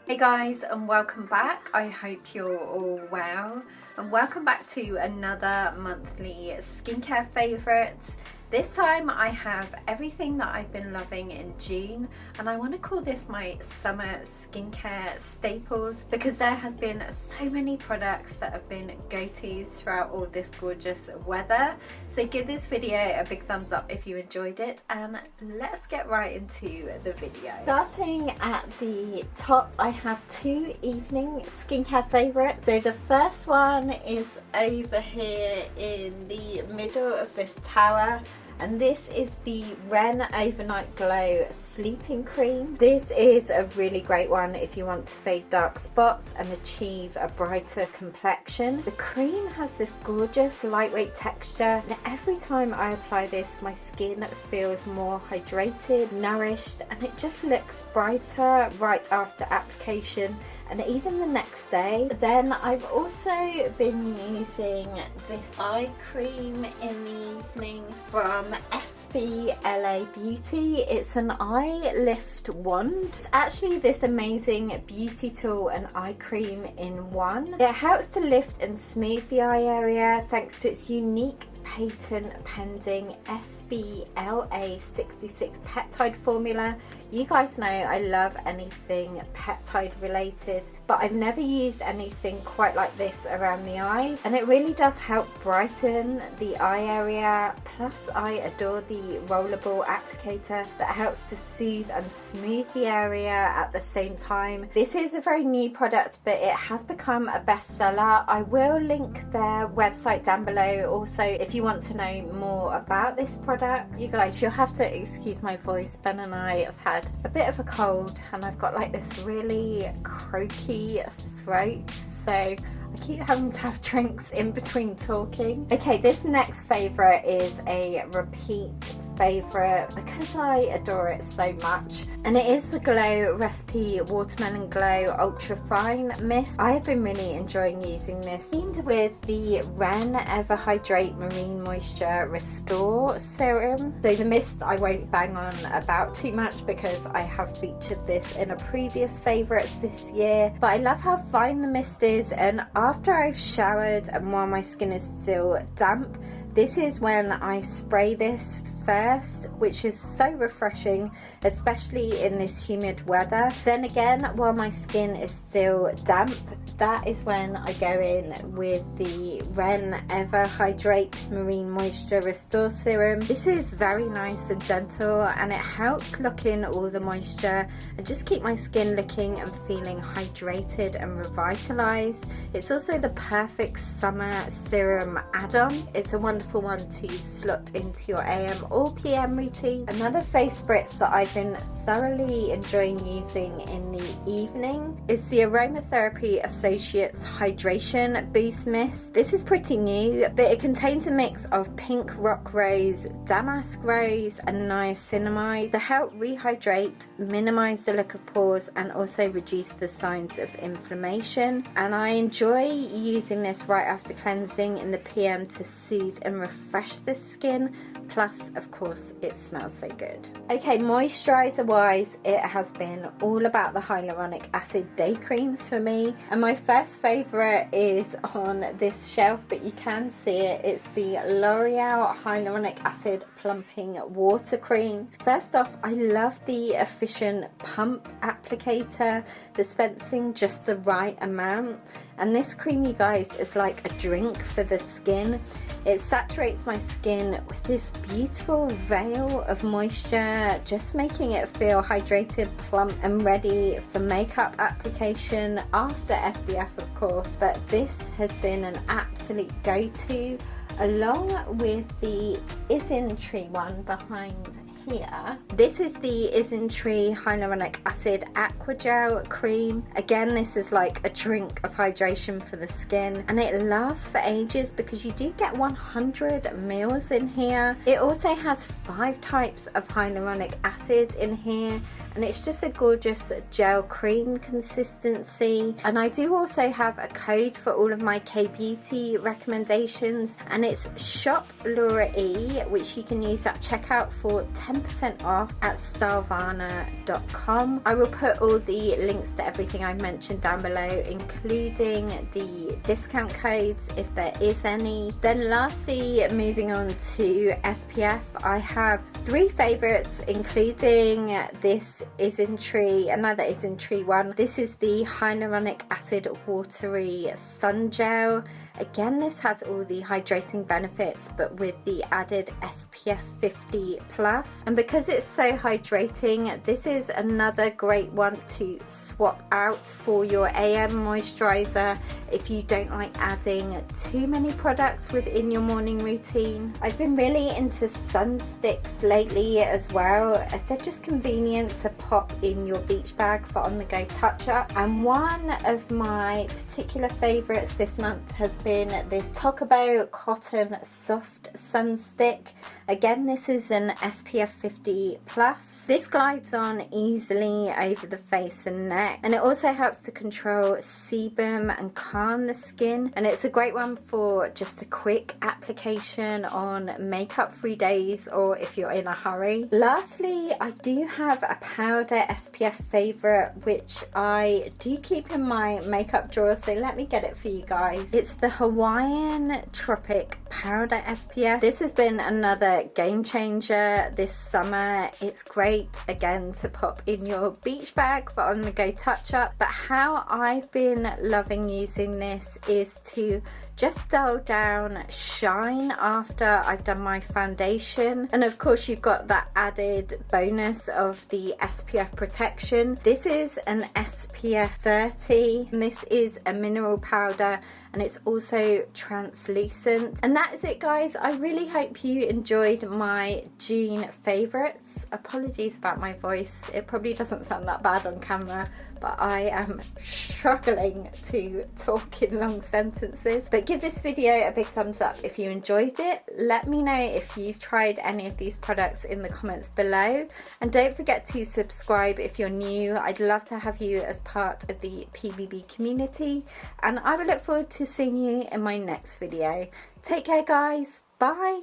Hey guys, and welcome back. I hope you're all well, and welcome back to another monthly skincare favourites. This time I have everything that I've been loving in June, and I want to call this my summer skincare staples because there has been so many products that have been go-tos throughout all this gorgeous weather. So give this video a big thumbs up if you enjoyed it, and let's get right into the video. Starting at the top, I have two evening skincare favourites. So the first one is over here in the middle of this tower, and this is the Ren Overnight Glow Sleeping Cream. This is a really great one if you want to fade dark spots and achieve a brighter complexion. The cream has this gorgeous lightweight texture, and every time I apply this my skin feels more hydrated, nourished, and it just looks brighter right after application and even the next day. Then I've also been using this eye cream in the evening from SB LA Beauty. It's an eye lift wand. It's actually this amazing beauty tool and eye cream in one. It helps to lift and smooth the eye area thanks to its unique patent pending SBLA 66 peptide formula. You guys know I love anything peptide related, but I've never used anything quite like this around the eyes, and it really does help brighten the eye area. Plus I adore the rollable applicator that helps to soothe and smooth the area at the same time. This is a very new product, but it has become a bestseller. I will link their website down below also if you want to know more about this product. You guys, you'll have to excuse my voice. Ben and I have had a bit of a cold, and I've got like this really croaky throat, so I keep having to have drinks in between talking. Okay, this next favourite is a repeat favourite because I adore it so much, and it is the Glow Recipe Watermelon Glow Ultra Fine Mist. I have been really enjoying using this with the Ren Ever Hydrate Marine Moisture Restore Serum. So the mist I won't bang on about too much because I have featured this in a previous favourites this year, but I love how fine the mist is, and after I've showered and while my skin is still damp, this is when I spray this first, which is so refreshing, especially in this humid weather. Then again, while my skin is still damp, that is when I go in with the Ren Ever Hydrate Marine Moisture Restore Serum. This is very nice and gentle, and it helps lock in all the moisture and just keep my skin looking and feeling hydrated and revitalized. It's also the perfect summer serum add-on. It's a wonderful one to slot into your AM or PM routine. Another favourite that I've been thoroughly enjoying using in the evening is the Aromatherapy Associates Hydration Boost Mist. This is pretty new, but it contains a mix of pink rock rose, damask rose and niacinamide to help rehydrate, minimise the look of pores, and also reduce the signs of inflammation. And I enjoy using this right after cleansing in the PM to soothe and refresh the skin. Plus, of course, it smells so good. Okay, moisturiser wise, it has been all about the hyaluronic acid day creams for me. And my first favourite is on this shelf, but you can see it. It's the L'Oreal Hyaluronic Acid Plumping Water Cream. First off, I love the efficient pump applicator, dispensing just the right amount. And this cream, you guys, is like a drink for the skin. It saturates my skin with this beautiful veil of moisture, just making it feel hydrated, plump and ready for makeup application after SPF, of course. But this has been an absolute go-to, along with the Isntree one behind here. This is the Isntree Hyaluronic Acid Aqua Gel Cream. Again, this is like a drink of hydration for the skin, and it lasts for ages because you do get 100 mils in here. It also has 5 types of hyaluronic acid in here, and and it's just a gorgeous gel cream consistency. And I do also have a code for all of my K-beauty recommendations, and it's Shop Laura E, which you can use at checkout for 10% off at stylevana.com. I will put all the links to everything I mentioned down below, including the discount codes if there is any. Then lastly, moving on to SPF, I have 3 favorites, including this Isntree, another Isntree one. This is the hyaluronic acid watery sun gel. Again, this has all the hydrating benefits, but with the added SPF 50+. And because it's so hydrating, this is another great one to swap out for your AM moisturizer if you don't like adding too many products within your morning routine. I've been really into sun sticks lately as well, as they're just convenient to pop in your beach bag for on-the-go touch-up. And one of my particular favorites this month has been this Tokobo Cotton Soft Sun Stick. Again, this is an SPF 50+. This glides on easily over the face and neck, and it also helps to control sebum and calm the skin. And it's a great one for just a quick application on makeup-free days or if you're in a hurry. Lastly, I do have a powder SPF favorite, which I do keep in my makeup drawer, so let me get it for you guys. It's the Hawaiian Tropic Powder SPF. This has been another game changer this summer. It's great again to pop in your beach bag for on the go touch up, but how I've been loving using this is to just dull down shine after I've done my foundation. And of course you've got that added bonus of the SPF protection. This is an SPF 30 and this is a mineral powder, and it's also translucent. And that is it, guys. I really hope you enjoyed my June favorites. Apologies about my voice, it probably doesn't sound that bad on camera, but I am struggling to talk in long sentences. But give this video a big thumbs up if you enjoyed it. Let me know if you've tried any of these products in the comments below, and don't forget to subscribe if you're new. I'd love to have you as part of the PBB community, and I will look forward to seeing you in my next video. Take care, guys. Bye.